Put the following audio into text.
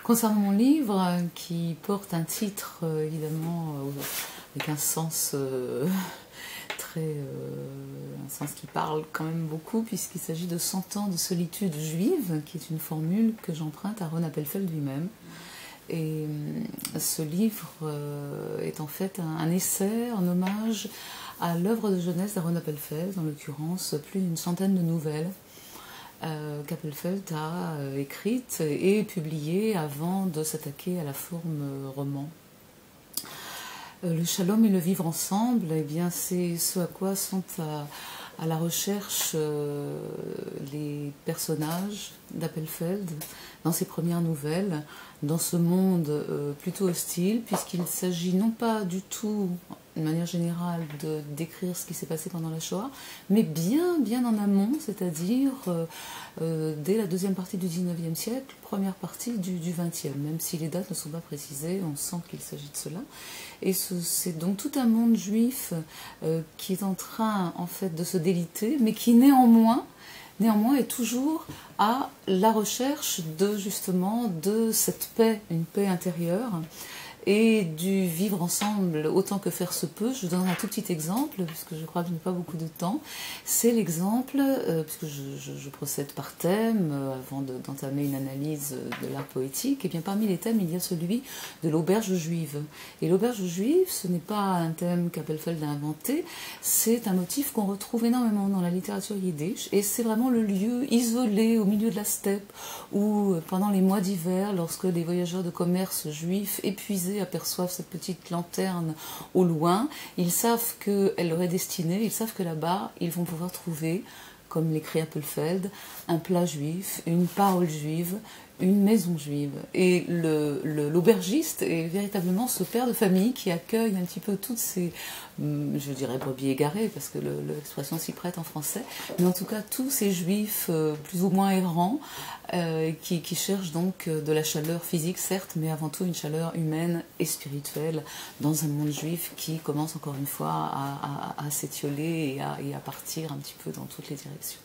Concernant mon livre, qui porte un titre évidemment avec un sens un sens qui parle quand même beaucoup, puisqu'il s'agit de 100 ans de solitude juive, qui est une formule que j'emprunte à Aaron Appelfeld lui-même. Et ce livre est en fait un essai en hommage à l'œuvre de jeunesse d'Aaron Appelfeld, en l'occurrence plus d'une centaine de nouvelles qu'Appelfeld a écrites et publiées avant de s'attaquer à la forme roman. Le shalom et le vivre ensemble, eh bien, c'est ce à quoi sont à la recherche les personnages d'Appelfeld dans ses premières nouvelles, dans ce monde plutôt hostile, puisqu'il s'agit non pas du tout, de manière générale, de décrire ce qui s'est passé pendant la Shoah, mais bien en amont, c'est-à-dire dès la deuxième partie du XIXe siècle, première partie du XXe, même si les dates ne sont pas précisées, on sent qu'il s'agit de cela. Et c'est donc tout un monde juif qui est en train, en fait, de se déliter, mais qui néanmoins est toujours à la recherche justement de cette paix, une paix intérieure, et du vivre ensemble autant que faire se peut. Je vous donne un tout petit exemple, puisque je crois que je n'ai pas beaucoup de temps. C'est l'exemple, puisque je procède par thème, avant d'entamer une analyse de l'art poétique, et bien parmi les thèmes, il y a celui de l'auberge juive. Et l'auberge juive, ce n'est pas un thème qu'Appelfeld a inventé, c'est un motif qu'on retrouve énormément dans la littérature yiddish, et c'est vraiment le lieu isolé au milieu de la steppe, où pendant les mois d'hiver, lorsque les voyageurs de commerce juifs épuisés aperçoivent cette petite lanterne au loin, ils savent qu'elle leur est destinée, ils savent que là-bas, ils vont pouvoir trouver, comme l'écrit Appelfeld, un plat juif, une parole juive, une maison juive. Et l'aubergiste est véritablement ce père de famille qui accueille un petit peu toutes ces, je dirais brebis égarées, parce que l'expression s'y prête en français, mais en tout cas tous ces juifs plus ou moins errants, qui cherchent donc de la chaleur physique, certes, mais avant tout une chaleur humaine et spirituelle dans un monde juif qui commence encore une fois à s'étioler et à partir un petit peu dans toutes les directions.